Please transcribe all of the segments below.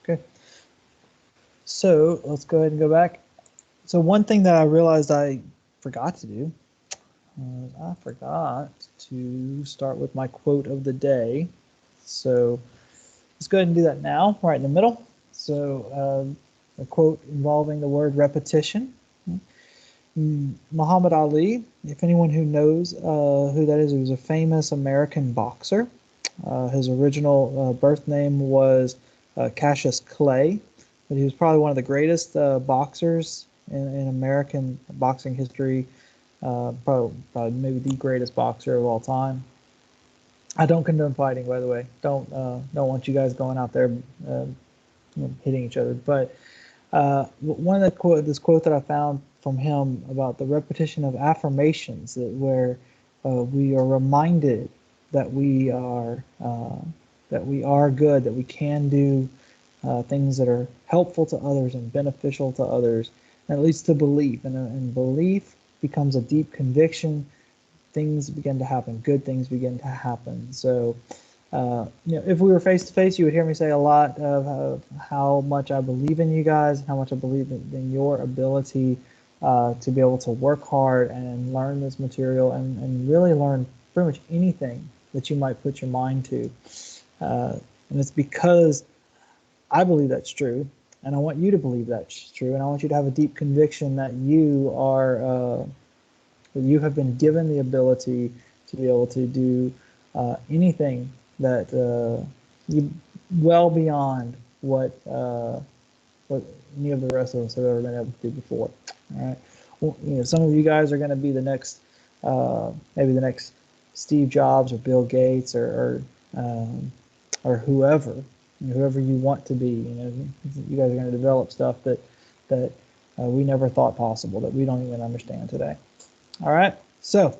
Okay, so let's go ahead and go back. So one thing that I realized I forgot to do, I forgot to start with my quote of the day. So let's go ahead and do that now, right in the middle. So a quote involving the word repetition. Muhammad Ali, if anyone who knows who that is, he was a famous American boxer. His original birth name was Cassius Clay, but he was probably one of the greatest boxers in American boxing history. Probably maybe the greatest boxer of all time. I don't condone fighting, by the way. Don't want you guys going out there hitting each other. But one of this quote that I found from him about the repetition of affirmations, where we are reminded that we are good, that we can do things that are helpful to others and beneficial to others, and it leads to belief, and belief becomes a deep conviction. Things begin to happen. Good things begin to happen. So if we were face to face, you would hear me say a lot of how much I believe in you guys, how much I believe in your ability to be able to work hard and learn this material and really learn pretty much anything that you might put your mind to. And it's because I believe that's true, and I want you to believe that's true, and I want you to have a deep conviction that you have been given the ability to be able to do anything that you well beyond what any of the rest of us have ever been able to do before. All right. Well, some of you guys are going to be the next, maybe the next Steve Jobs or Bill Gates or whoever, whoever you want to be. You guys are going to develop stuff that we never thought possible, that we don't even understand today. All right. So,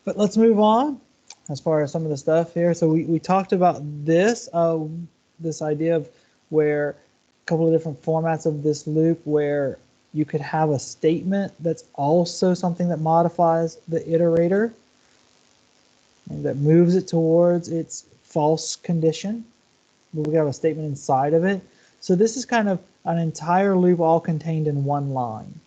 but let's move on as far as some of the stuff here. So we talked about this idea of where a couple of different formats of this loop, where you could have a statement that's also something that modifies the iterator and that moves it towards its false condition. We have a statement inside of it. So this is kind of an entire loop all contained in one line.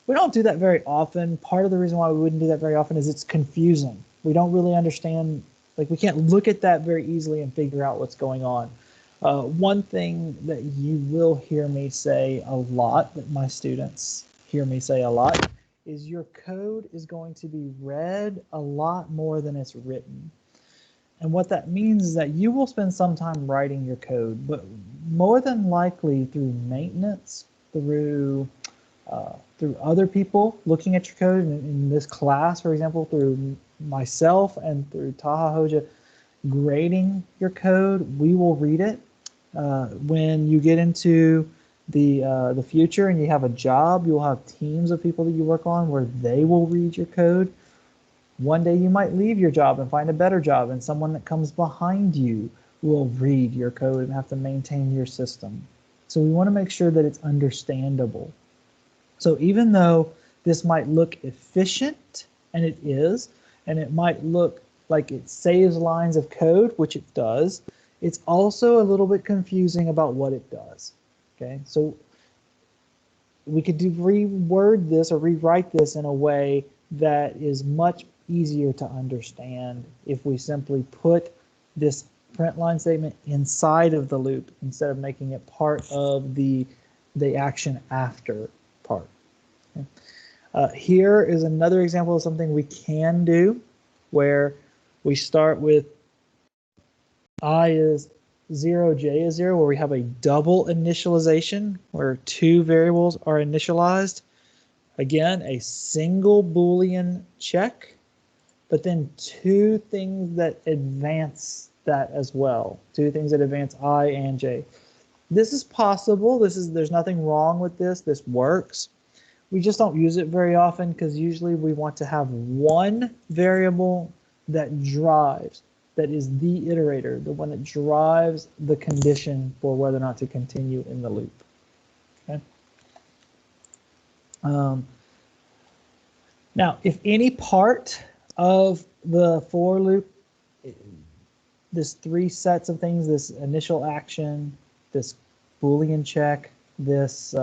We don't do that very often. Part of the reason why we wouldn't do that very often is it's confusing. We don't really understand, like we can't look at that very easily and figure out what's going on. One thing that you will hear me say a lot, that my students hear me say a lot, is your code is going to be read a lot more than it's written. And what that means is that you will spend some time writing your code, but more than likely through maintenance, through other people looking at your code, in this class, for example, through myself and through Taha Hoja grading your code, we will read it. When you get into the future and you have a job, you'll have teams of people that you work on where they will read your code. One day you might leave your job and find a better job, and someone that comes behind you will read your code and have to maintain your system. So we want to make sure that it's understandable. So even though this might look efficient, and it is, and it might look like it saves lines of code, which it does, it's also a little bit confusing about what it does. Okay, so we could reword this or rewrite this in a way that is much easier to understand if we simply put this print line statement inside of the loop instead of making it part of the action after part. Okay. Here is another example of something we can do where we start with I is 0, j is 0, where we have a double initialization where two variables are initialized. Again, a single Boolean check, but then two things that advance that as well. Two things that advance I and j. This is possible. There's nothing wrong with this. This works. We just don't use it very often because usually we want to have one variable that drives, that is the iterator, the one that drives the condition for whether or not to continue in the loop. Okay. Now, if any part of the for loop, this three sets of things, this initial action, this Boolean check, this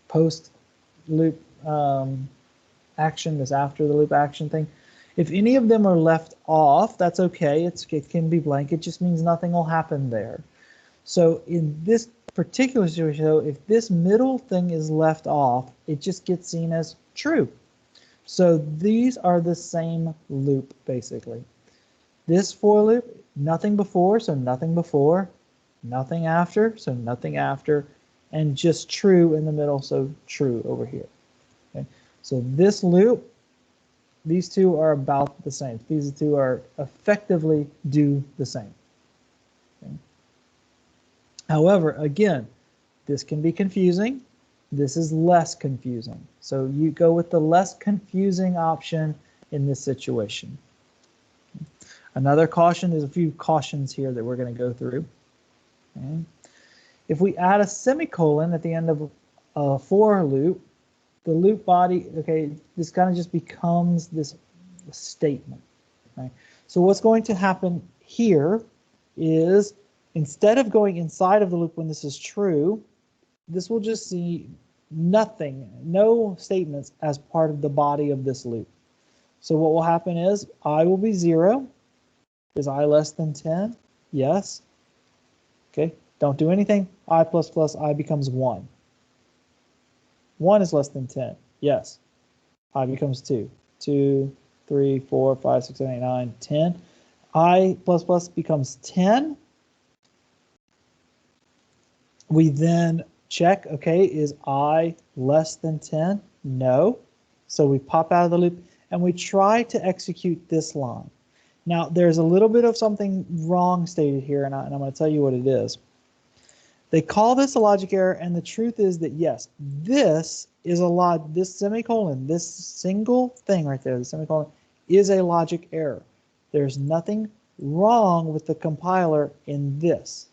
post loop action, this after the loop action thing. If any of them are left off, that's okay. It can be blank. It just means nothing will happen there. So in this particular situation, though, if this middle thing is left off, it just gets seen as true. So these are the same loop, basically. This for loop, nothing before, so nothing before, nothing after, so nothing after, and just true in the middle, so true over here. Okay. So this loop, these two are about the same. These two are effectively do the same. Okay. However, again, this can be confusing. This is less confusing. So you go with the less confusing option in this situation. Another caution, there's a few cautions here that we're going to go through. Okay. If we add a semicolon at the end of a for loop, the loop body, okay, this kind of just becomes this statement. Right? So what's going to happen here is instead of going inside of the loop when this is true, this will just see nothing, no statements as part of the body of this loop. So what will happen is I will be 0. Is I less than 10? Yes. Okay, don't do anything. I plus plus I becomes 1. 1 is less than 10. Yes. I becomes 2. 2, 3, 4, 5, 6, 7, 8, 9, 10. I plus plus becomes 10. We then check, okay, is I less than 10? No. So we pop out of the loop and we try to execute this line. Now, there's a little bit of something wrong stated here, and I'm going to tell you what it is. They call this a logic error, and the truth is that, yes, this is this semicolon, this single thing right there, the semicolon, is a logic error. There's nothing wrong with the compiler in this.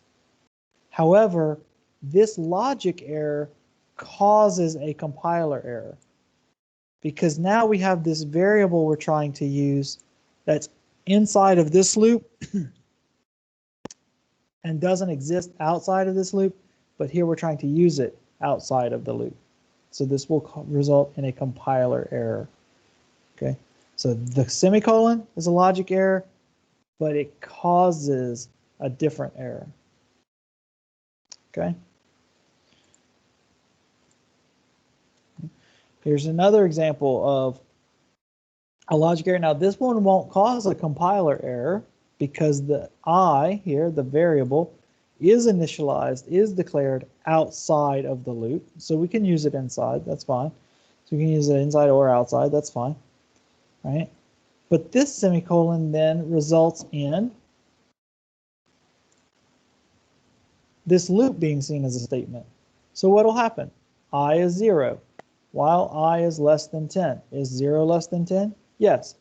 However, this logic error causes a compiler error because now we have this variable we're trying to use that's inside of this loop and doesn't exist outside of this loop, but here we're trying to use it outside of the loop. So this will result in a compiler error. Okay, so the semicolon is a logic error, but it causes a different error. Okay. Here's another example of a logic error. Now this one won't cause a compiler error because the I here, the variable, is initialized, is declared outside of the loop. So we can use it inside, that's fine. So we can use it inside or outside, that's fine. Right? But this semicolon then results in this loop being seen as a statement. So what will happen? I is 0, while I is less than 10. Is 0 less than 10? Yes.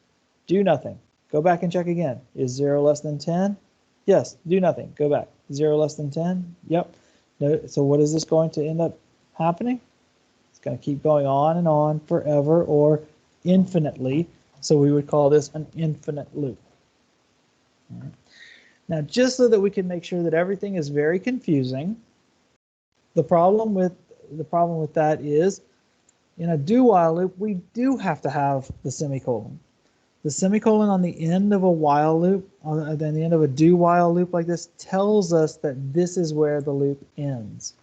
Do nothing. Go back and check again. Is 0 less than 10? Yes. Do nothing. Go back. 0 less than 10? Yep. No, so what is this going to end up happening? It's going to keep going on forever or infinitely. So we would call this an infinite loop. All right. Now, just so that we can make sure that everything is very confusing, the problem with that is in a do-while loop, we do have to have the semicolon. The semicolon on the end of a while loop, on the end of a do-while loop like this, tells us that this is where the loop ends.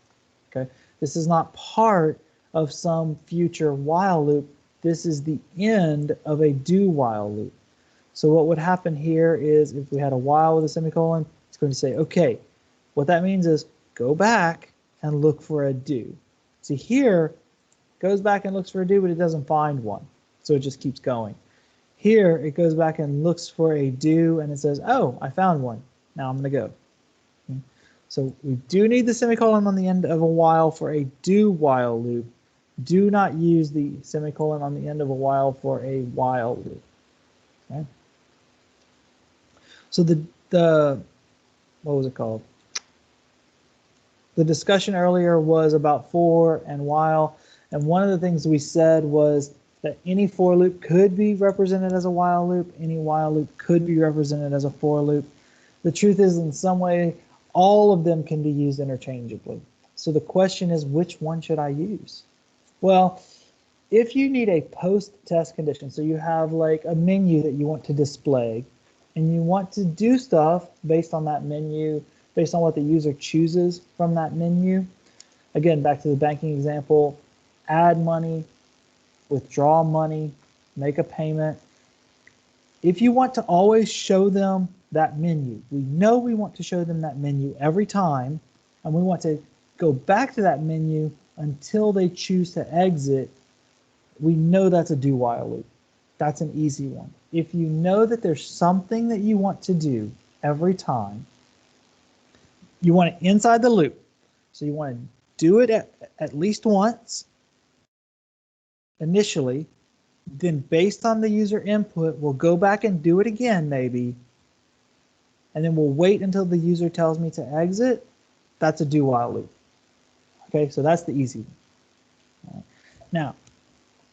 Okay, this is not part of some future while loop. This is the end of a do-while loop. So what would happen here is if we had a while with a semicolon, it's going to say, okay, what that means is go back and look for a do. See here, goes back and looks for a do, but it doesn't find one. So it just keeps going. Here, it goes back and looks for a do, and it says, oh, I found one. Now I'm going to go. Okay. So we do need the semicolon on the end of a while for a do-while loop. Do not use the semicolon on the end of a while for a while loop. Okay. So the what was it called? The discussion earlier was about for and while, and one of the things we said was that any for loop could be represented as a while loop, any while loop could be represented as a for loop. The truth is, in some way, All of them can be used interchangeably. So the question is, which one should I use? Well, if you need a post-test condition, so you have like a menu that you want to display, and you want to do stuff based on that menu, based on what the user chooses from that menu. Again, back to the banking example, add money, withdraw money, make a payment. If you want to always show them that menu, we know we want to show them that menu every time, and we want to go back to that menu until they choose to exit. We know that's a do while loop. That's an easy one. If you know that there's something that you want to do every time, you want it inside the loop. So you want to do it at least once initially, then based on the user input, we'll go back and do it again maybe, and then we'll wait until the user tells me to exit. That's a do while loop. Okay, so that's the easy one. Right. Now,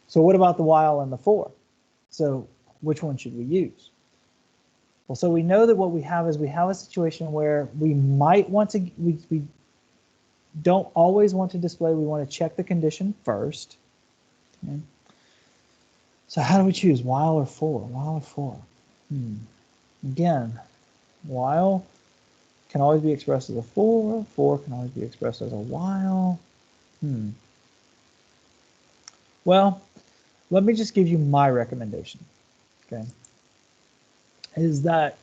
so what about the while and the for? So which one should we use? Well, so we know that what we have is we have a situation where we might want to, we don't always want to display, we want to check the condition first. Okay. So how do we choose, while or for? While or for? Again, while can always be expressed as a for can always be expressed as a while. Well, let me just give you my recommendation, okay? Is that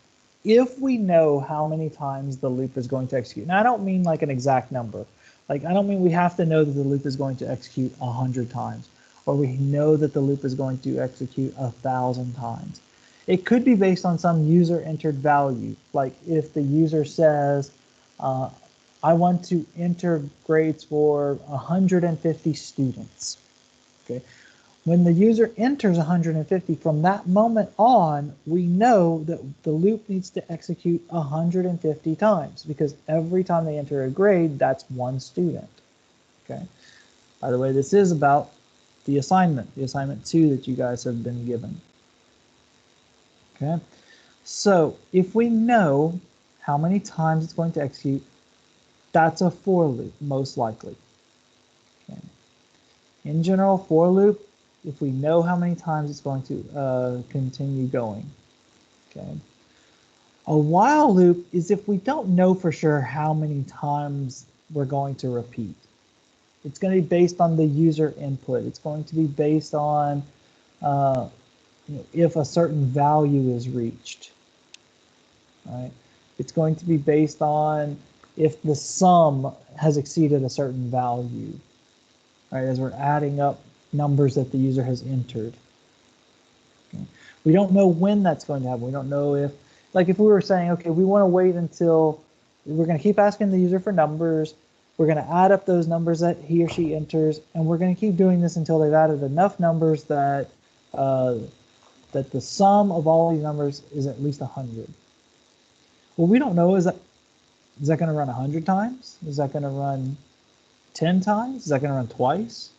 if we know how many times the loop is going to execute, now I don't mean like an exact number. Like I don't mean we have to know that the loop is going to execute 100 times, or we know that the loop is going to execute 1,000 times. It could be based on some user entered value. Like if the user says, I want to enter grades for 150 students, okay? When the user enters 150, from that moment on, we know that the loop needs to execute 150 times because every time they enter a grade, that's one student. Okay. By the way, this is about the assignment 2 that you guys have been given. Okay. So if we know how many times it's going to execute, that's a for loop, most likely. Okay. In general, for loop, if we know how many times it's going to continue going. Okay. A while loop is if we don't know for sure how many times we're going to repeat. It's going to be based on the user input. It's going to be based on if a certain value is reached. Right? It's going to be based on if the sum has exceeded a certain value. Right? As we're adding up numbers that the user has entered. Okay. We don't know when that's going to happen. We don't know if, like if we were saying, okay, we want to wait until, we're going to keep asking the user for numbers, we're going to add up those numbers that he or she enters, and we're going to keep doing this until they've added enough numbers that that the sum of all these numbers is at least 100. Well, we don't know, is that going to run 100 times? Is that going to run 10 times? Is that going to run twice?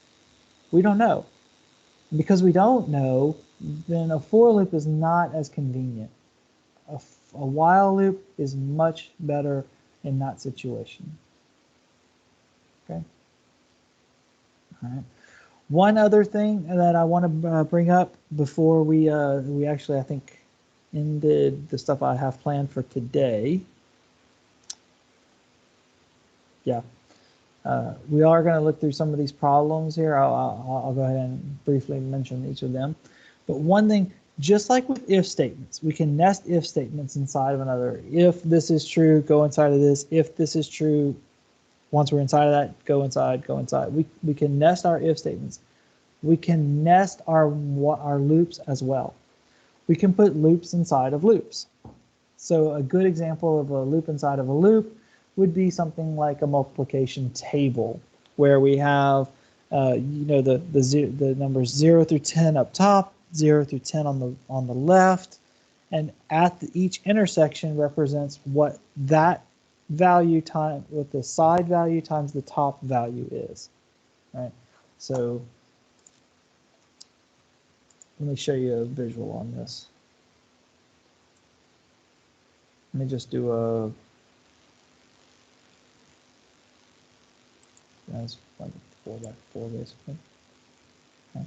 We don't know. Because we don't know, then a for loop is not as convenient. A while loop is much better in that situation. Okay. All right. One other thing that I want to bring up before we actually, I think, ended the stuff I have planned for today. Yeah. We are going to look through some of these problems here. I'll go ahead and briefly mention each of them. But one thing, just like with if statements, we can nest if statements inside of another. If this is true, go inside of this. If this is true, once we're inside of that, go inside, go inside. We can nest our if statements. We can nest our loops as well. We can put loops inside of loops. So a good example of a loop inside of a loop would be something like a multiplication table, where we have the numbers 0 through 10 up top, 0 through 10 on the left, and at each intersection represents what that value time, what the side value times the top value is. Right. So let me show you a visual on this. Let me just do a as like 4 by 4 basically. Okay.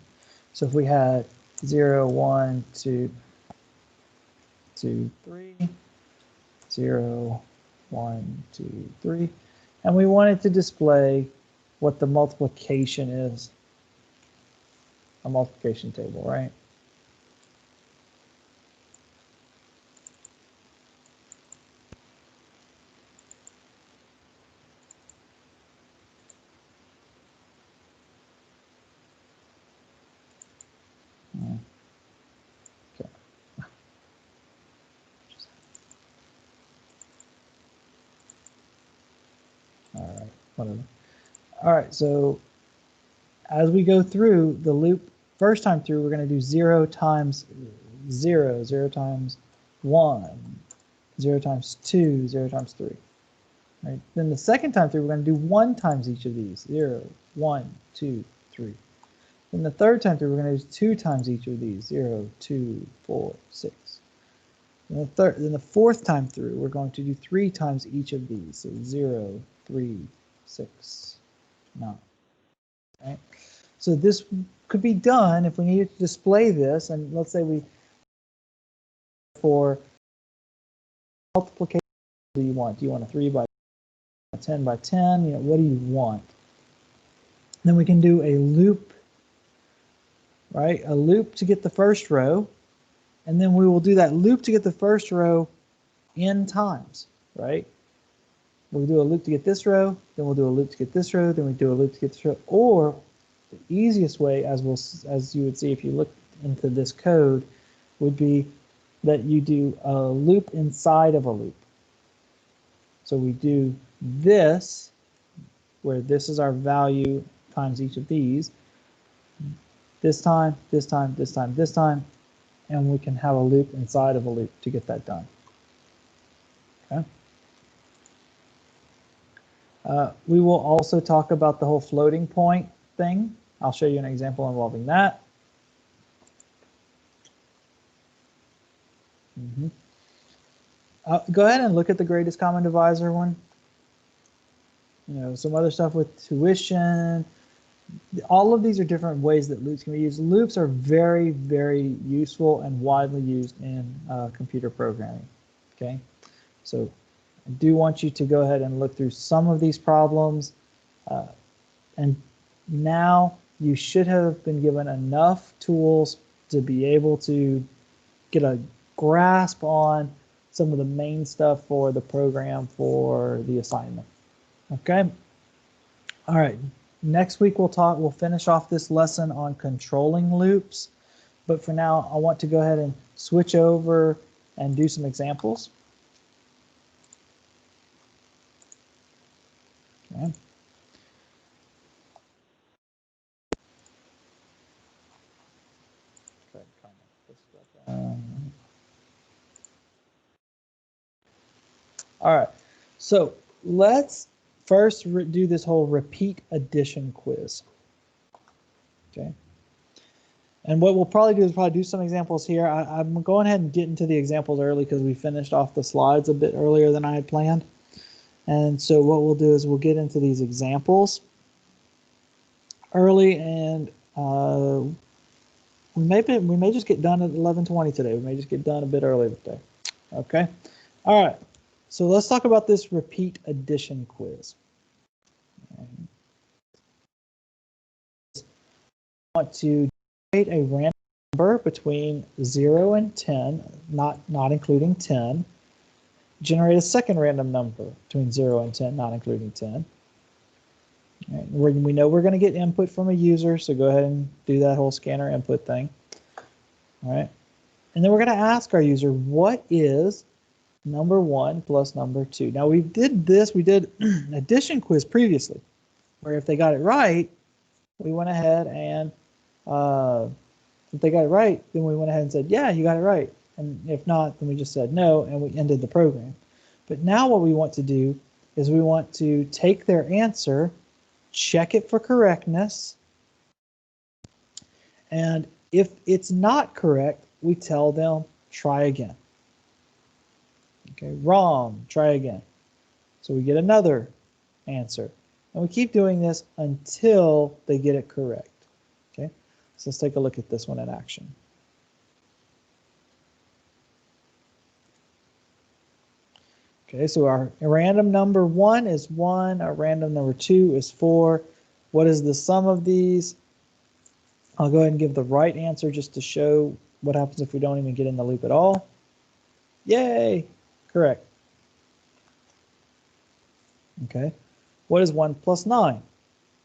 So if we had 0, 1, 2, 2, 3, 0, 1, 2, 3, and we wanted to display what the multiplication is, a multiplication table, right? Okay. All right, whatever. All right, so as we go through the loop, first time through, we're going to do 0 times 0, 0 times 1, 0 times 2, 0 times 3. Right? Then the second time through, we're going to do 1 times each of these, 0, 1, 2, 3. Then the third time through, we're going to do 2 times each of these, 0, 2, 4, 6. Then the fourth time through, we're going to do 3 times each of these, so 0, 3, 6, 9. Right? So this could be done if we needed to display this, and let's say we, for multiplication, what do you want? Do you want a 3 by 10 by 10? You know, what do you want? Then we can do a loop, right? A loop to get the first row, and then we will do that loop to get the first row n times, right? We'll do a loop to get this row, then we'll do a loop to get this row, then we do a loop to get this row, or the easiest way, as you would see if you look into this code, would be that you do a loop inside of a loop. So we do this, where this is our value times each of these, this time, this time, this time, this time, and we can have a loop inside of a loop to get that done. Okay. We will also talk about the whole floating point thing. I'll show you an example involving that. Go ahead and look at the greatest common divisor one. You know, some other stuff with tuition. All of these are different ways that loops can be used. Loops are very, very useful and widely used in computer programming. Okay, so I do want you to go ahead and look through some of these problems. And now you should have been given enough tools to be able to get a grasp on some of the main stuff for the program for the assignment. Okay. All right. Next week we'll finish off this lesson on controlling loops. But for now, I want to go ahead and switch over and do some examples. Okay. All right, so let's first do this whole repeat addition quiz. Okay. And what we'll probably do is do some examples here. I'm going ahead and get into the examples early because we finished off the slides a bit earlier than I had planned. And so what we'll do is we'll get into these examples early, and we may just get done at 11:20 today. We may just get done a bit early today. Okay. All right. So let's talk about this repeat addition quiz. I want to create a random number between 0 and 10, not including 10. Generate a second random number between 0 and 10, not including 10. Right. We know we're going to get input from a user, so go ahead and do that whole scanner input thing. All right. And then we're going to ask our user, what is number 1 plus number 2? Now we did an addition quiz previously, where if they got it right, we went ahead and if they got it right, then we went ahead and said, yeah, you got it right. And if not, then we just said no, and we ended the program. But now what we want to do is we want to take their answer, check it for correctness, and if it's not correct, we tell them, try again. Okay, wrong, try again. So we get another answer. And we keep doing this until they get it correct. Okay, so let's take a look at this one in action. Okay, so our random number 1 is 1, our random number 2 is 4. What is the sum of these? I'll go ahead and give the right answer just to show what happens if we don't even get in the loop at all. Yay, correct. Okay, what is 1 plus 9?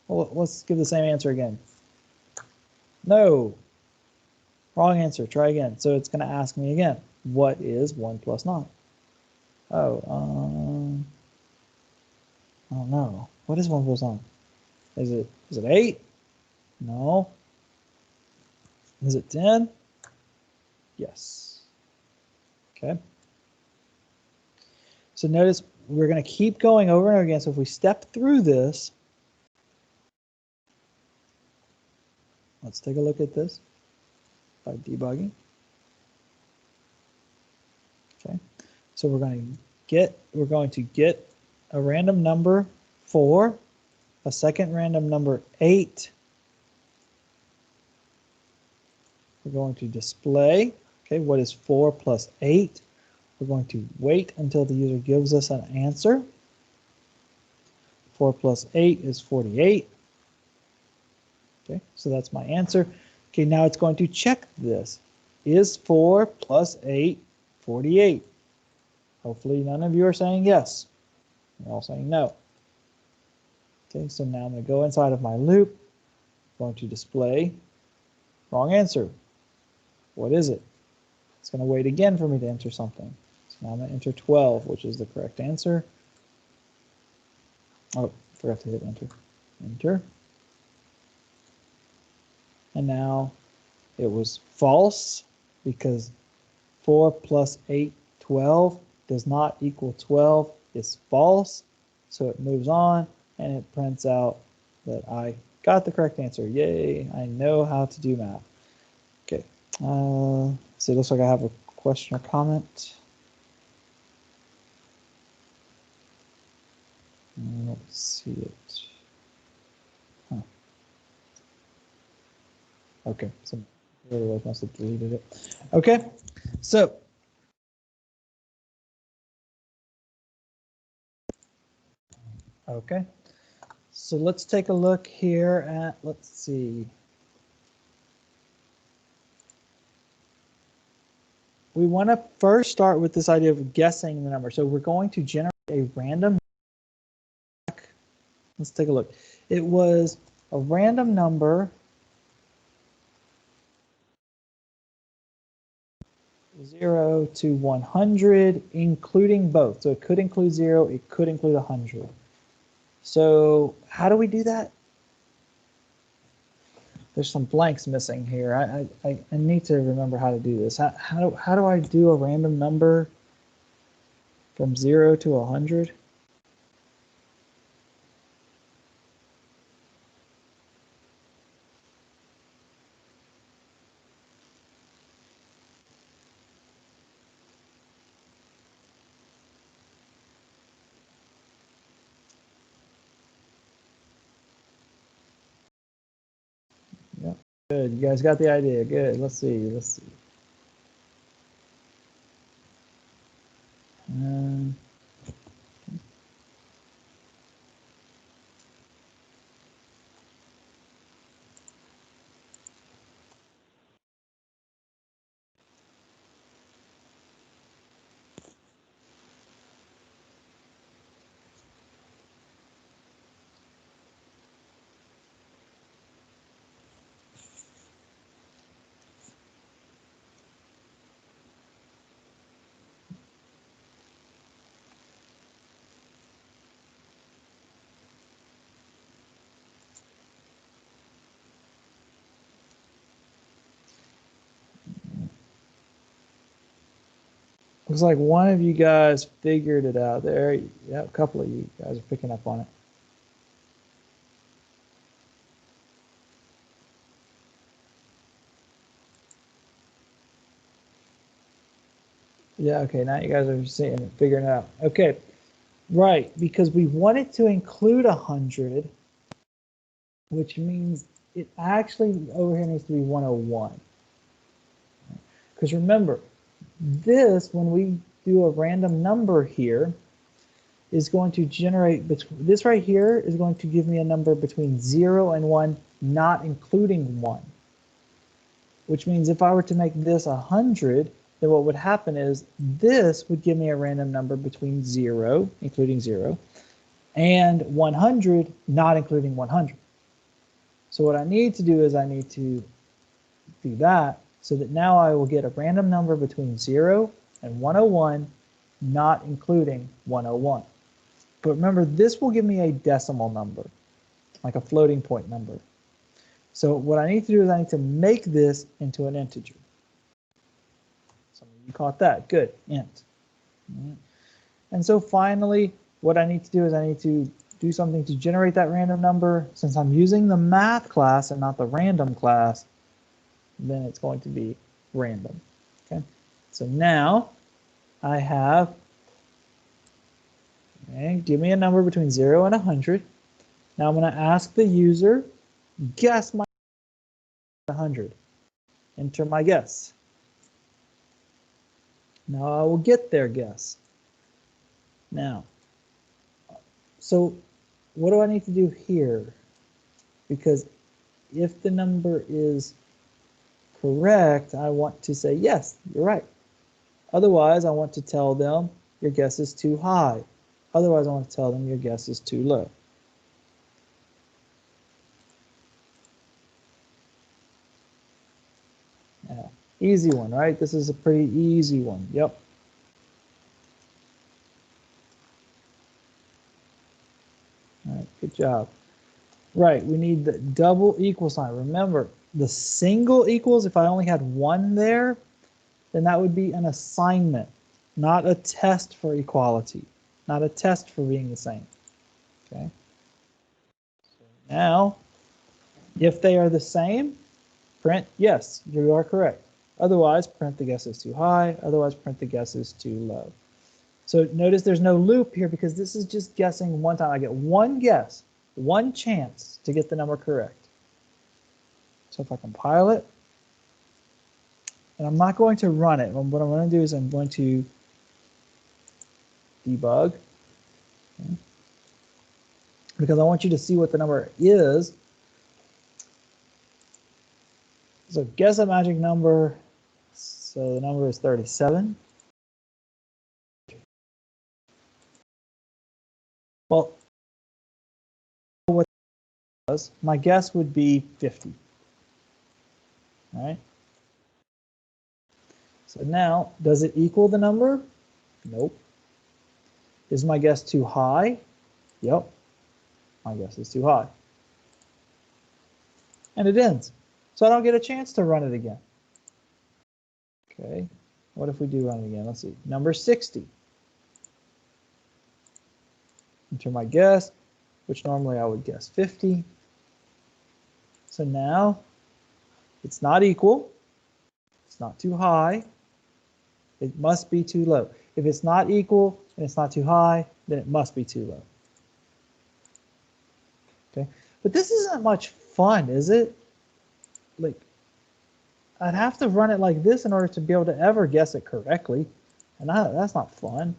Well, let's give the same answer again. No, wrong answer, try again. So it's gonna ask me again, what is 1 plus 9? Oh, I don't know. What is 1 plus 9? Is it 8? No. Is it 10? Yes. Okay. So notice we're going to keep going over and over again. So if we step through this, let's take a look at this by debugging. Okay. So we're going to get a random number 4, a second random number 8. We're going to display, okay, what is 4 plus 8? We're going to wait until the user gives us an answer. 4 plus 8 is 48. Okay, so that's my answer. Okay, now it's going to check this. Is 4 plus 8 48? Hopefully none of you are saying yes. You're all saying no. Okay, so now I'm going to go inside of my loop. I'm going to display wrong answer. What is it? It's going to wait again for me to enter something. So now I'm going to enter 12, which is the correct answer. Oh, forgot to hit enter. Enter. And now it was false because 4 plus 8, 12 does not equal 12. It's false. So it moves on and it prints out that I got the correct answer. Yay, I know how to do math. Okay, so it looks like I have a question or comment. Let's see it. Huh. Okay, so I must have deleted it. Okay, so so let's take a look here at, let's see. We want to first start with this idea of guessing the number. So we're going to generate a random. Let's take a look. It was a random number 0 to 100, including both. So it could include 0, it could include 100. So how do we do that? There's some blanks missing here. I need to remember how to do this. How do I do a random number from 0 to 100? Yep. Good. You guys got the idea. Good. Let's see. Looks like one of you guys figured it out there. Yeah, a couple of you guys are picking up on it. Yeah, okay, now you guys are seeing it, figuring it out. Okay, Right, because we want it to include 100, which means it actually over here needs to be 101. Because remember, this, when we do a random number here, is going to generate, this right here is going to give me a number between 0 and 1, not including 1. Which means if I were to make this 100, then what would happen is this would give me a random number between 0, including 0, and 100, not including 100. So what I need to do is I need to do that so that now I will get a random number between 0 and 101, not including 101. But remember, this will give me a decimal number, like a floating point number. So what I need to do is I need to make this into an integer. Some of you caught that. Good. Int. And so finally, what I need to do is I need to do something to generate that random number. Since I'm using the math class and not the random class, then it's going to be random. Okay. So now I have, okay, give me a number between 0 and 100. Now I'm going to ask the user, guess my 100. Enter my guess. Now I will get their guess. Now, so what do I need to do here? Because if the number is correct, I want to say, yes, you're right. Otherwise, I want to tell them your guess is too high. Otherwise, I want to tell them your guess is too low. Yeah, easy one, right? This is a pretty easy one. Yep. All right, good job. Right, we need the double equal sign. Remember, the single equals, if I only had one there, then that would be an assignment, not a test for equality, not a test for being the same. Okay. So now, if they are the same, print, yes, you are correct. Otherwise, print the guess is too high. Otherwise, print the guess is too low. So notice there's no loop here because this is just guessing one time. I get one guess, one chance to get the number correct. So if I compile it, and I'm not going to run it. What I'm going to do is I'm going to debug, okay, because I want you to see what the number is. So guess a magic number. So the number is 37. Well, what was my guess would be 50. All right. So now, does it equal the number? Nope. Is my guess too high? Yep. My guess is too high. And it ends. So I don't get a chance to run it again. Okay. What if we do run it again? Let's see. Number 60. Enter my guess, which normally I would guess 50. So now it's not equal. It's not too high. It must be too low. If it's not equal and it's not too high, then it must be too low. Okay. But this isn't much fun, is it? Like, I'd have to run it like this in order to be able to ever guess it correctly. And that's not fun.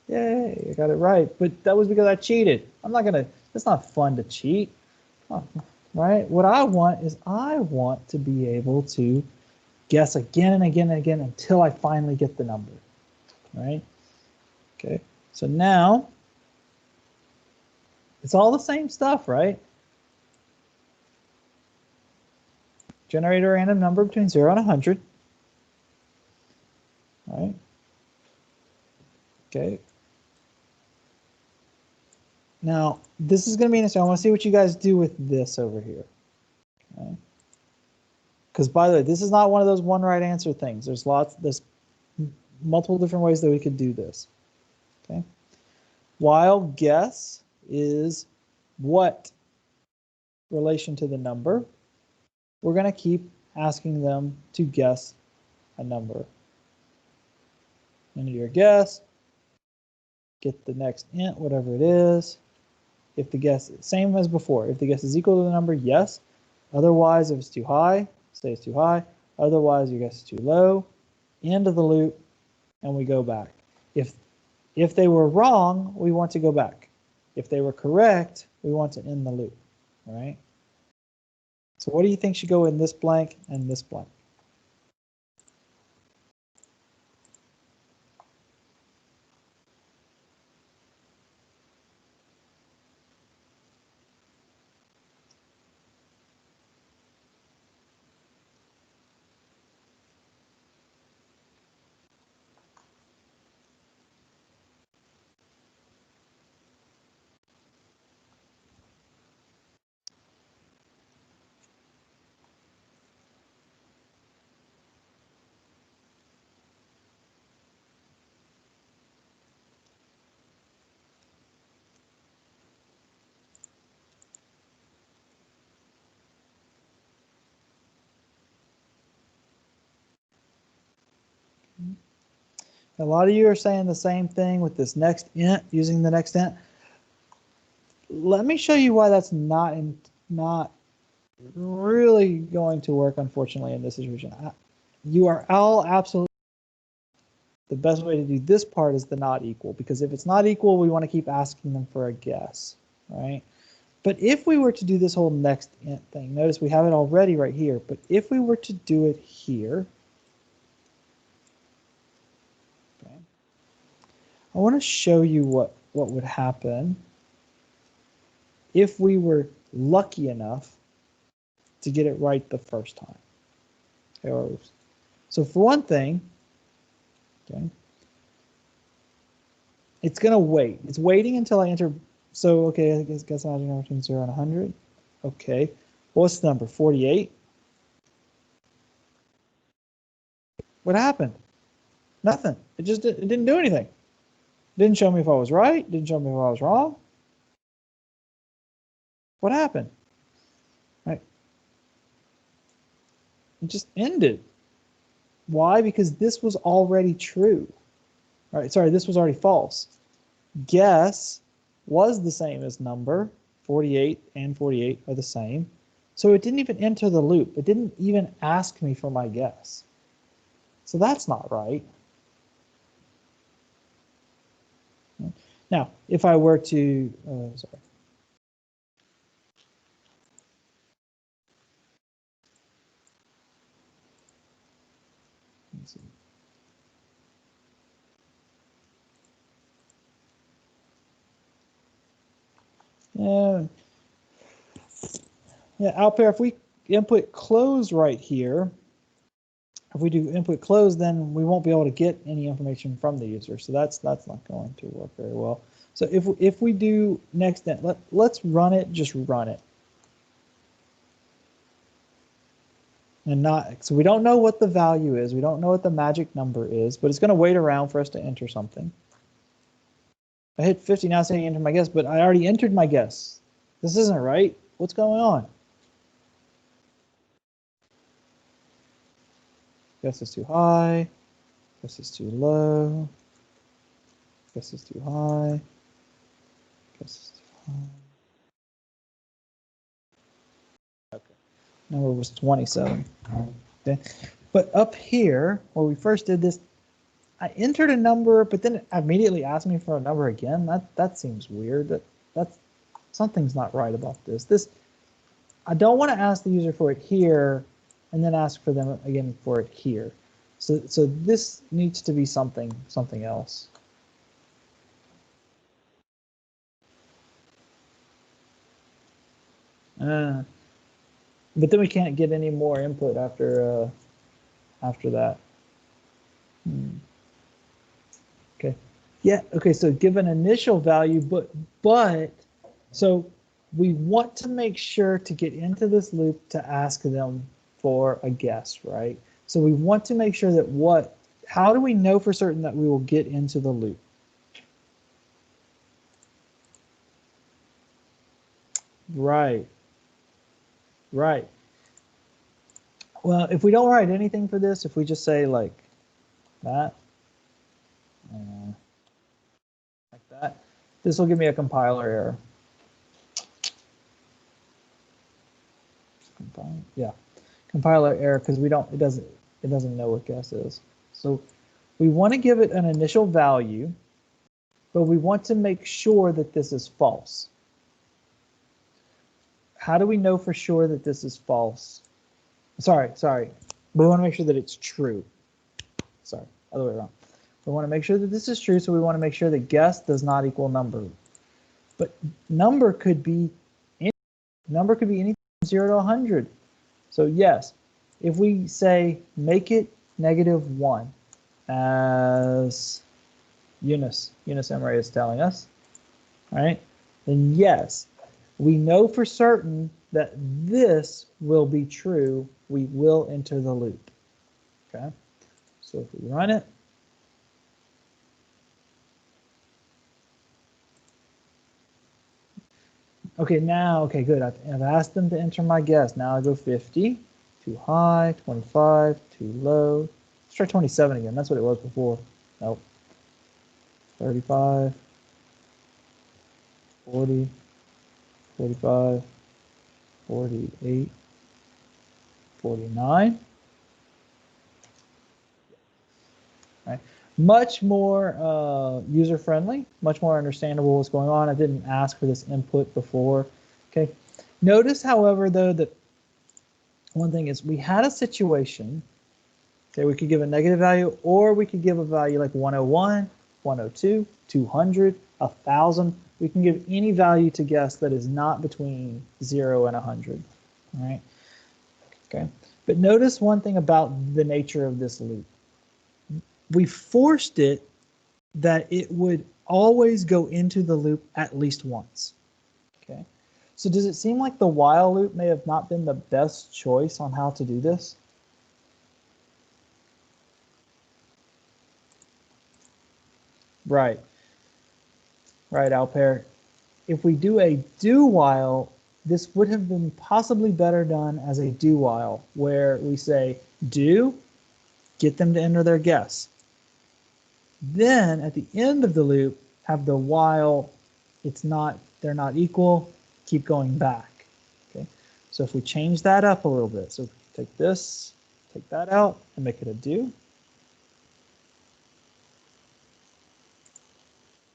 Yay, I got it right. But that was because I cheated. I'm not gonna, it's not fun to cheat. Oh, right? What I want is I want to be able to guess again and again and again until I finally get the number. Right? Okay. So now it's all the same stuff, right? Generate a random number between 0 and 100. Right? Okay. Now, this is going to be interesting. I want to see what you guys do with this over here. Okay. Because by the way, this is not one of those one right answer things. There's multiple different ways that we could do this. Okay. While guess is what relation to the number, we're going to keep asking them to guess a number. enter your guess, get the next int, whatever it is. If the guess, same as before, if the guess is equal to the number, yes. Otherwise, if it's too high, say it's too high. Otherwise, your guess is too low. End of the loop, and we go back. If they were wrong, we want to go back. If they were correct, we want to end the loop, right? So what do you think should go in this blank and this blank? A lot of you are saying the same thing with this next int, using the next int. Let me show you why that's not really going to work, unfortunately, in this situation. You are all absolutely. The best way to do this part is the not equal, because if it's not equal, we want to keep asking them for a guess, right? But if we were to do this whole next int thing, notice we have it already right here, but if we were to do it here, okay, I want to show you what would happen if we were lucky enough to get it right the first time. Okay, so for one thing, okay, it's going to wait. It's waiting until I enter. So, okay, I guess I'm adding between 0 and 100. Okay, what's the number? 48? What happened? Nothing. It didn't do anything. Didn't show me if I was right. Didn't show me if I was wrong. What happened? Right? It just ended. Why? Because this was already true. All right, sorry, this was already false. Guess was the same as number. 48 and 48 are the same. So it didn't even enter the loop. It didn't even ask me for my guess. So that's not right. Now, if I were to, sorry. Let's see. Yeah, Alpair, if we input close right here, if we do input close, then we won't be able to get any information from the user. So that's not going to work very well. So if we do next, let's run it, just run it. And not, so we don't know what the value is. We don't know what the magic number is, but it's going to wait around for us to enter something. I hit 50, now saying enter my guess, but I already entered my guess. This isn't right. What's going on? Guess is too high. Guess is too low. Guess is too high. Guess is too high. Okay. Number was 27. Okay. But up here, where we first did this, I entered a number, but then it immediately asked me for a number again. That seems weird. That's something's not right about this. I don't want to ask the user for it here and then ask for them again for it here. So this needs to be something else. But then we can't get any more input after that. Okay. Yeah. Okay. So give an initial value, but so we want to make sure to get into this loop to ask them for a guess, right? So we want to make sure that how do we know for certain that we will get into the loop? Right. Right. Well, if we don't write anything for this, if we just say like that, like that. This will give me a compiler error. Yeah, compiler error because it doesn't know what guess is. So we want to give it an initial value, but we want to make sure that this is false. How do we know for sure that this is false? Sorry. We want to make sure that it's true. Sorry, other way around. We want to make sure that this is true, so we want to make sure that guess does not equal number. But number could be anything from 0 to 100. So yes, if we say make it -1, as Eunice Emery is telling us, right? Then yes, we know for certain that this will be true. We will enter the loop. Okay, so if we run it, okay, good. I've asked them to enter my guess. Now I go 50, too high, 25, too low. Let's try 27 again. That's what it was before. Nope. 35, 40, 45, 48, 49. Right. Much more user-friendly, much more understandable what's going on. I didn't ask for this input before. Okay. Notice, however, though, that one thing is we had a situation. Okay, we could give a negative value, or we could give a value like 101, 102, 200, 1,000. We can give any value to guess that is not between 0 and 100. All right. Okay. But notice one thing about the nature of this loop. We forced it that it would always go into the loop at least once. Okay. So does it seem like the while loop may have not been the best choice on how to do this? Right, Alper. If we do a do while, this would have been possibly better done as a do while, where we say do, get them to enter their guess. Then at the end of the loop, have the while they're not equal, keep going back. Okay, so if we change that up a little bit, so take this, take that out, and make it a do.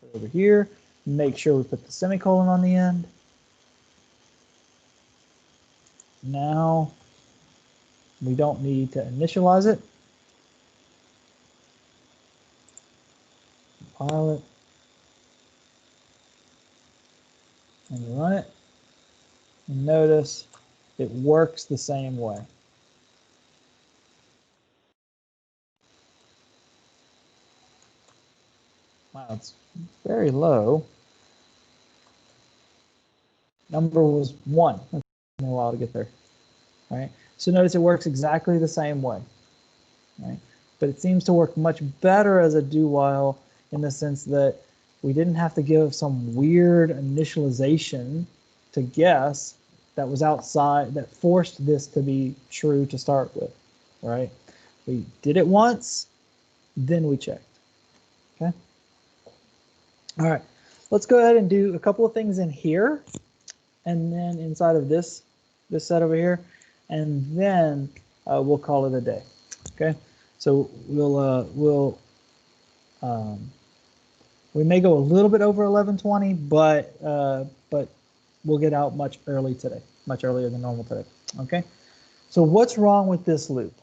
Put it over here. Make sure we put the semicolon on the end. Now we don't need to initialize it. Compile it. And run it. And notice it works the same way. Wow, it's very low. Number was 1. It took me a while to get there. All right. So notice it works exactly the same way. Right? But it seems to work much better as a do while in the sense that we didn't have to give some weird initialization to guess that was outside, that forced this to be true to start with, right? We did it once, then we checked, okay? All right, let's go ahead and do a couple of things in here and then inside of this set over here, and then we'll call it a day, okay? So we may go a little bit over 11:20, but we'll get out much earlier than normal today. Okay. So what's wrong with this loop?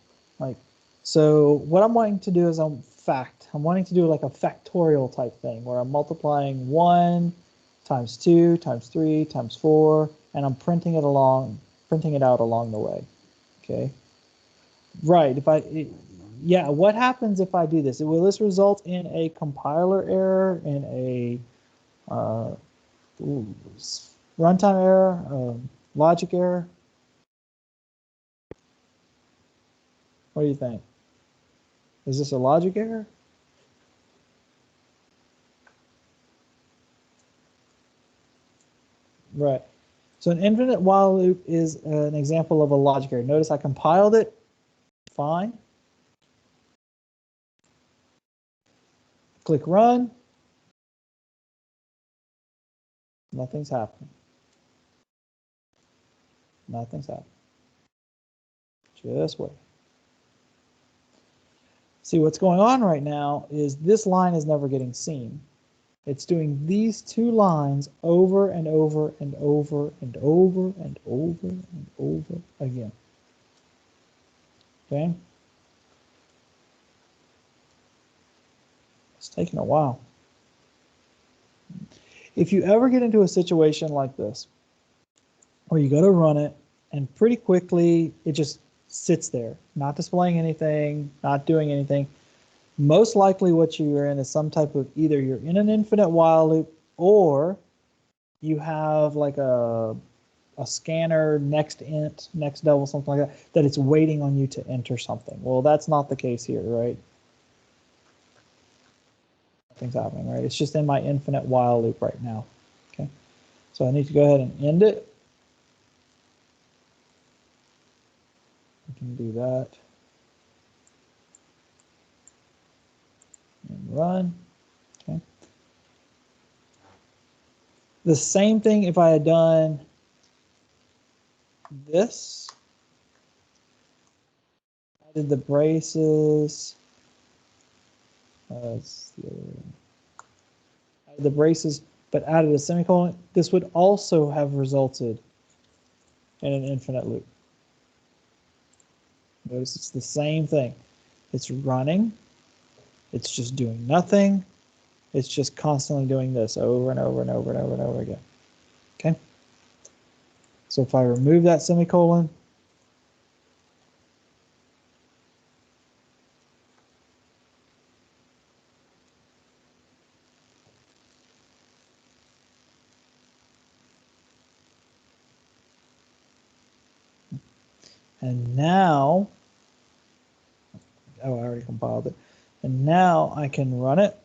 So what I'm wanting to do is I'm wanting to do like a factorial type thing where I'm multiplying 1 times 2 times 3 times 4, and I'm printing it out along the way. Okay. Right. Yeah, what happens if I do this? Will this result in a compiler error, in a runtime error, logic error? What do you think? Is this a logic error? Right. So an infinite while loop is an example of a logic error. Notice I compiled it, fine. Click run. Nothing's happening. Nothing's happening. Just wait. See, what's going on right now is this line is never getting seen. It's doing these two lines over and over and over and over and over and over again. Okay? It's taking a while. If you ever get into a situation like this, where you go to run it, and pretty quickly it just sits there, not displaying anything, not doing anything, most likely what you're in is some type of, either you're in an infinite while loop, or you have like a scanner next int, next double, something like that it's waiting on you to enter something. Well, that's not the case here, right? Nothing's happening, right? It's just in my infinite while loop right now. Okay, so I need to go ahead and end it. I can do that and run. Okay. The same thing if I had done this. I did the braces. The braces, but added a semicolon. This would also have resulted in an infinite loop. Notice it's the same thing. It's running. It's just doing nothing. It's just constantly doing this over and over and over and over and over again. Okay. So if I remove that semicolon, and now, oh, I already compiled it. And now I can run it,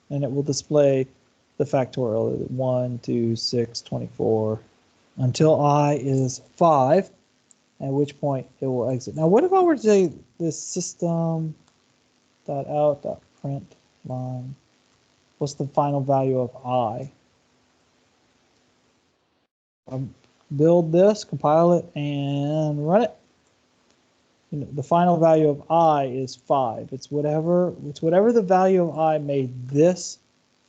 and it will display the factorial 1, 2, 6, 24 until I is 5, at which point it will exit. Now, what if I were to say this system dot out dot print line? What's the final value of I? Build this, compile it, and run it. You know, the final value of I is 5. It's whatever the value of I made this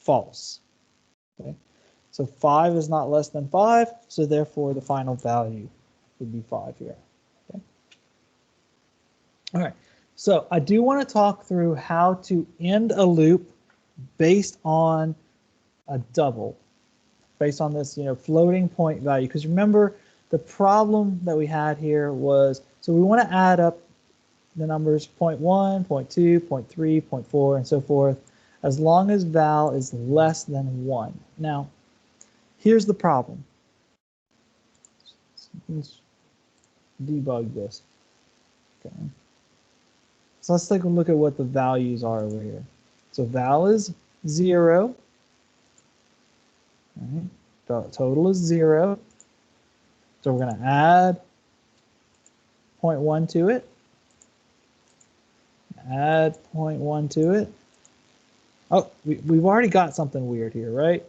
false. Okay, so 5 is not less than 5, so therefore the final value would be 5 here. Okay. All right, so I do want to talk through how to end a loop based on a double, based on this, floating point value. Because remember, the problem that we had here was, so we want to add up the numbers 0.1, 0.2, 0.3, 0.4, and so forth, as long as val is less than 1. Now, here's the problem. Let's debug this. Okay. So let's take a look at what the values are over here. So val is 0. Right. The total is 0. So we're going to add 0.1 to it. Add 0.1 to it. Oh, we've already got something weird here, right?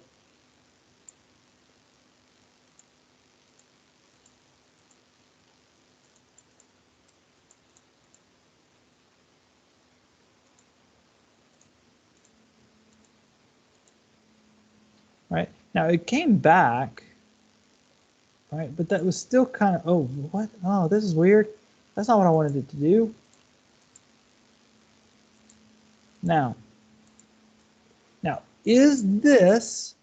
Right, now it came back, right, but that was still kind of, oh, what? Oh, this is weird. That's not what I wanted it to do. Now, is this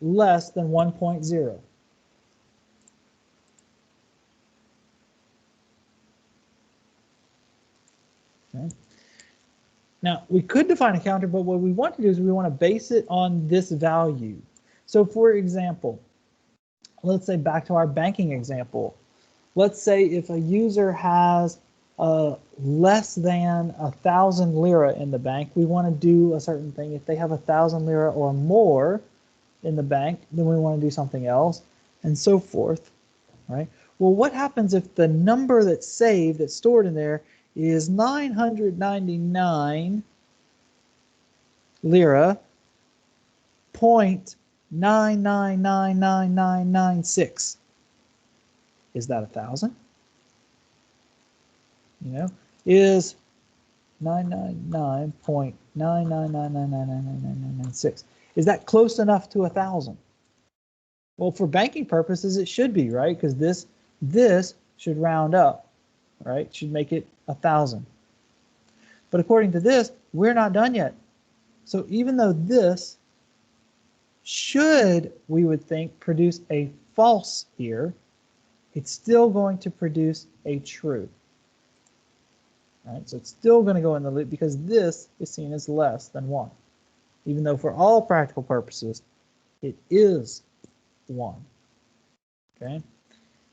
less than 1.0? Okay. Now, we could define a counter, but what we want to do is we want to base it on this value. So, for example, let's say back to our banking example. Let's say if a user has less than 1,000 lira in the bank, we want to do a certain thing. If they have 1,000 lira or more in the bank, then we want to do something else, and so forth, right? Well, what happens if the number that's saved, that's stored in there, is 999 lira 0.99999996. Is that 1,000? You know, is 999.999999996. Is that close enough to 1,000? Well, for banking purposes, it should be, right? Because this should round up, right? Should make it 1,000. But according to this, we're not done yet. So even though this should, we would think, produce a false here, it's still going to produce a true. All right, so it's still going to go in the loop because this is seen as less than 1. Even though for all practical purposes, it is 1. Okay,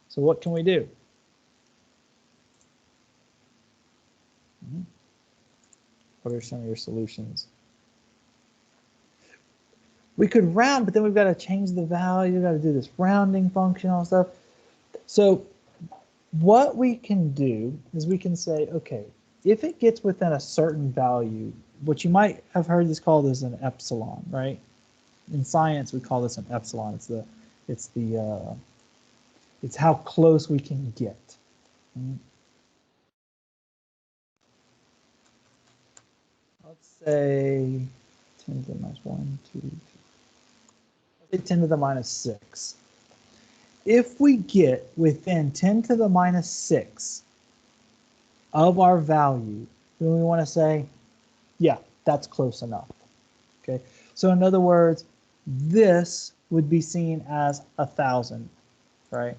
so what can we do? What are some of your solutions? We could round, but then we've got to change the value. We've got to do this rounding function, all stuff. So what we can do is we can say, okay, if it gets within a certain value, what you might have heard this called as an epsilon, right? In science, we call this an epsilon. It's how close we can get. Let's say 10 to the minus 1, 2, 3. Let's say 10 to the minus 6. If we get within 10 to the minus 6 of our value, then we want to say, yeah, that's close enough. Okay, so in other words, this would be seen as 1,000, right?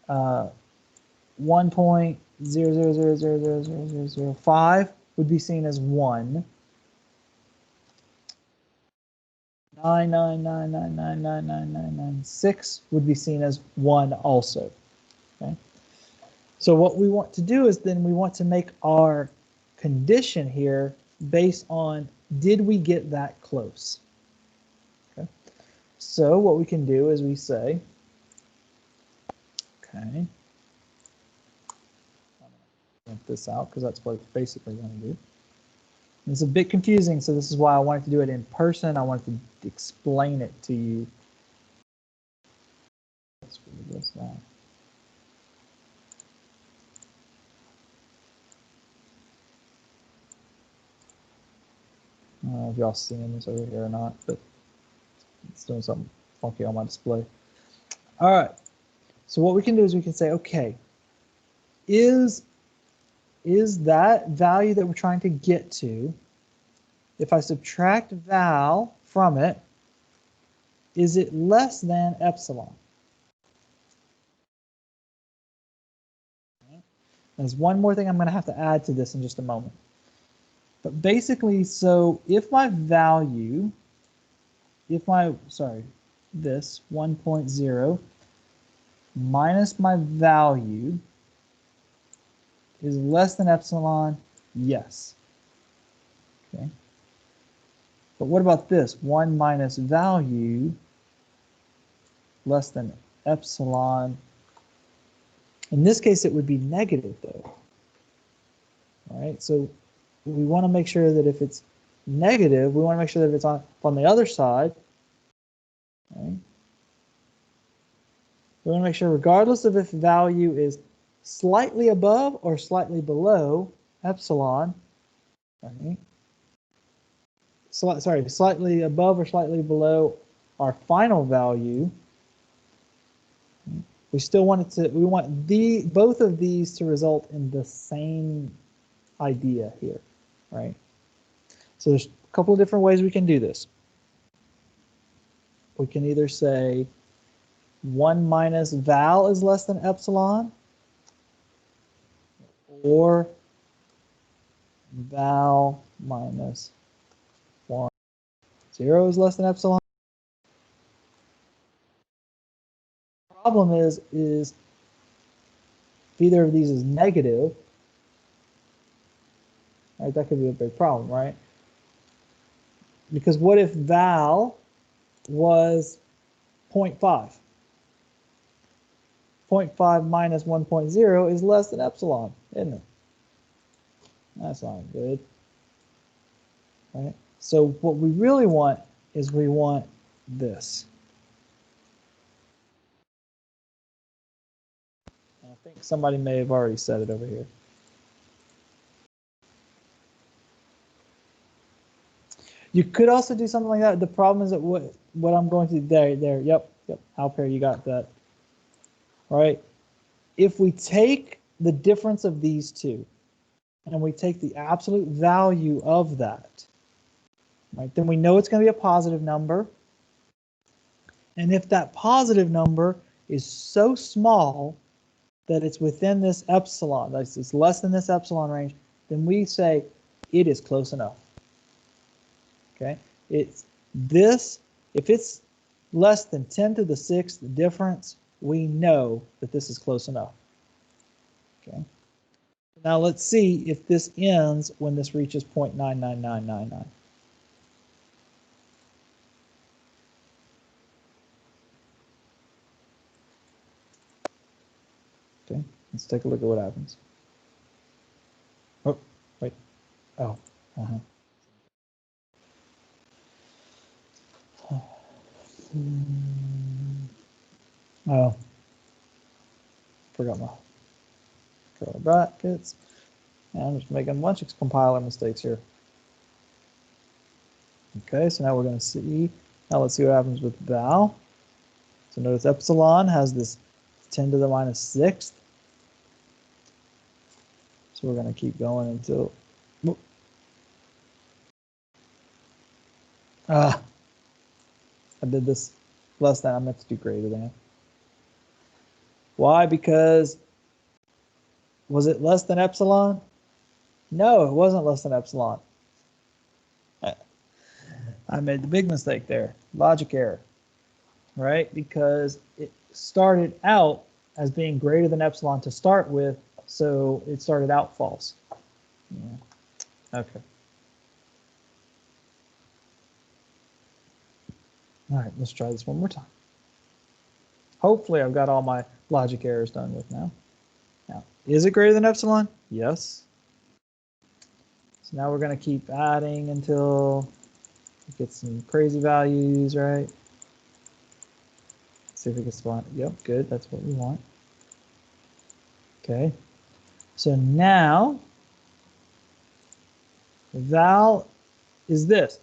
1.000000005 would be seen as 1. 999999996 would be seen as 1 also. Okay. So what we want to do is then we want to make our condition here based on, did we get that close? Okay. So what we can do is we say, okay, print this out because that's what it's basically going to do. It's a bit confusing, so this is why I wanted to do it in person. I wanted to explain it to you. Let's figure this out. I don't know if y'all seeing this over here or not, but it's doing something funky on my display. All right, so what we can do is we can say, okay, is that value that we're trying to get to, if I subtract val from it, is it less than epsilon? There's one more thing I'm going to have to add to this in just a moment. But basically, so if my value, this 1.0 minus my value is less than epsilon, yes. Okay. But what about this? 1 minus value less than epsilon. In this case, it would be negative, though. All right, so we want to make sure that if it's negative, we want to make sure that if it's on the other side. Right? We want to make sure, regardless of if value is slightly above or slightly below epsilon, right? Slightly above or slightly below our final value, we still want it to, we want both of these to result in the same idea here, right? So there's a couple of different ways we can do this. We can either say 1 minus val is less than epsilon, or val minus 1, 0 is less than epsilon. The problem is if either of these is negative, right, that could be a big problem, right? Because what if val was 0.5? 0.5 minus 1.0 is less than epsilon, isn't it? That's not good. right? So what we really want is we want this. I think somebody may have already said it over here. You could also do something like that. The problem is that what I'm going to do there. Yep. Alpair, you got that. All right. If we take the difference of these two and we take the absolute value of that, right, then we know it's going to be a positive number. And if that positive number is so small that it's within this epsilon, that it's less than this epsilon range, then we say it is close enough. Okay, it's this, if it's less than 10 to the 6th difference, we know that this is close enough. Okay, now let's see if this ends when this reaches 0.99999. Okay, let's take a look at what happens. Oh, wait. Oh, oh, forgot my curly brackets. And I'm just making a bunch of compiler mistakes here. Okay, so now we're going to see. Now let's see what happens with val. So notice epsilon has this 10 to the minus 6th. So we're going to keep going until. I did this less than. I meant to do greater than. Why? Because was it less than epsilon? No, it wasn't less than epsilon. I made the big mistake there. Logic error, right? Because it started out as being greater than epsilon to start with, so it started out false. Yeah. Okay. All right, let's try this one more time. Hopefully I've got all my logic errors done with now. Now, is it greater than epsilon? Yes. So now we're going to keep adding until we get some crazy values, right? See if we can spawn. Yep, good. That's what we want. Okay. So now val is this.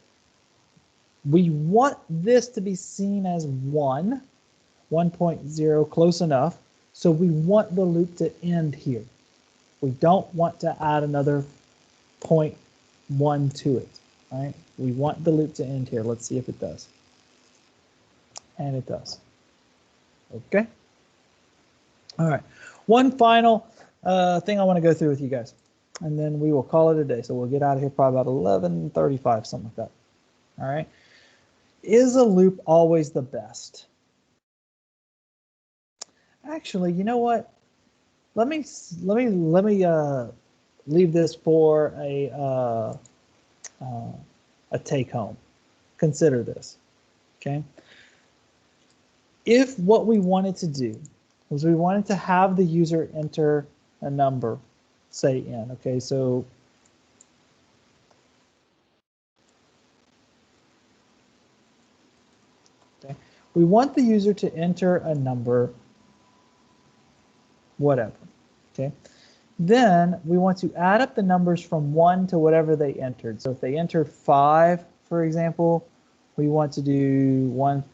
We want this to be seen as 1.0, close enough. So we want the loop to end here. We don't want to add another 0.1 to it, right? We want the loop to end here. Let's see if it does. And it does. Okay. All right. One final thing I want to go through with you guys, and then we will call it a day. So we'll get out of here probably about 11:35, something like that. All right. Is a loop always the best? Actually, you know what? Let me leave this for a take home. Consider this, okay? If what we wanted to do was we wanted to have the user enter a number, say n, okay? So okay, we want the user to enter a number, whatever, okay? Then we want to add up the numbers from 1 to whatever they entered. So if they entered 5, for example, we want to do 1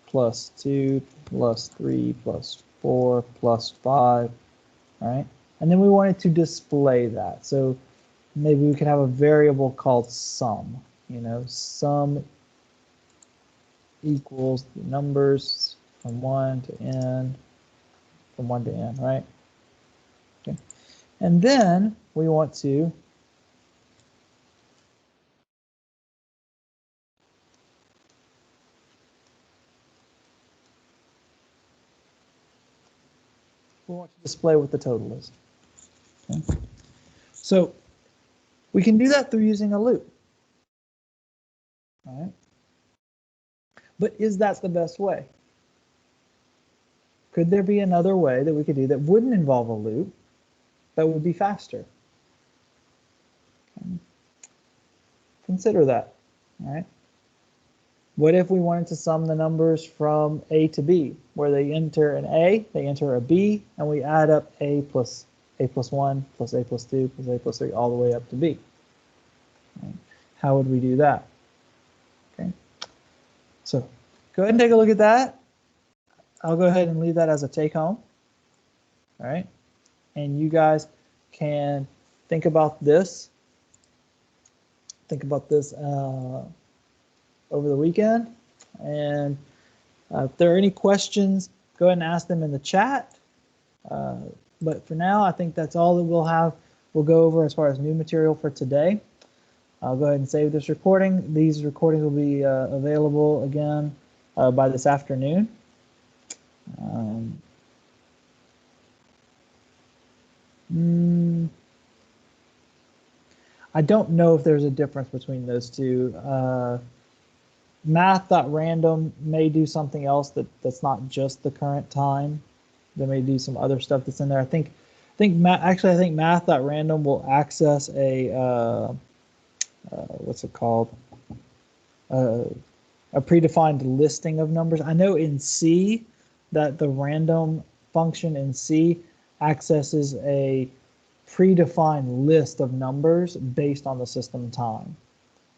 plus 2 plus 3 plus 4 plus 5, all right? And then we wanted to display that. So maybe we could have a variable called sum, you know, sum equals the numbers from 1 to n, from 1 to n, right? Okay. And then we want to display what the total is. Okay. So we can do that through using a loop. All right. But is that the best way? Could there be another way that we could do that wouldn't involve a loop, that would be faster? Okay. Consider that. All right. What if we wanted to sum the numbers from A to B, where they enter an A, they enter a B, and we add up A plus 1 plus A plus 2 plus A plus 3 all the way up to B? Right. How would we do that? Okay. So go ahead and take a look at that. I'll go ahead and leave that as a take home. All right. And you guys can think about this. Think about this over the weekend. And if there are any questions, go ahead and ask them in the chat. But for now, I think that's all that we'll go over as far as new material for today. I'll go ahead and save this recording. These recordings will be available again by this afternoon. I don't know if there's a difference between those two. Math.random may do something else that's not just the current time. They may do some other stuff that's in there. I think math.random will access a what's it called? A predefined listing of numbers. I know in C that the random function in C accesses a predefined list of numbers based on the system time.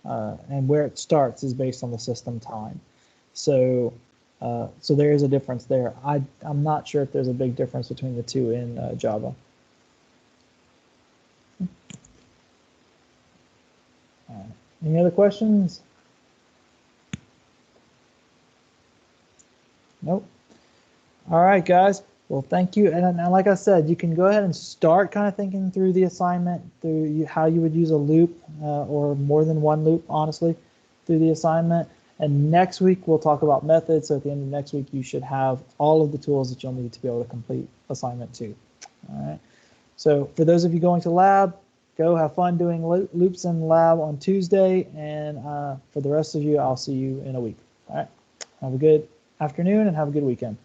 And where it starts is based on the system time. So so there is a difference there. I'm not sure if there's a big difference between the two in Java. Any other questions? Nope. All right, guys. Well, thank you. And like I said, you can go ahead and start kind of thinking through the assignment, through how you would use a loop or more than one loop, honestly, through the assignment. And next week, we'll talk about methods. So at the end of next week, you should have all of the tools that you'll need to be able to complete assignment 2. All right. So for those of you going to lab, go have fun doing loops in lab on Tuesday. And for the rest of you, I'll see you in a week. All right. Have a good afternoon and have a good weekend.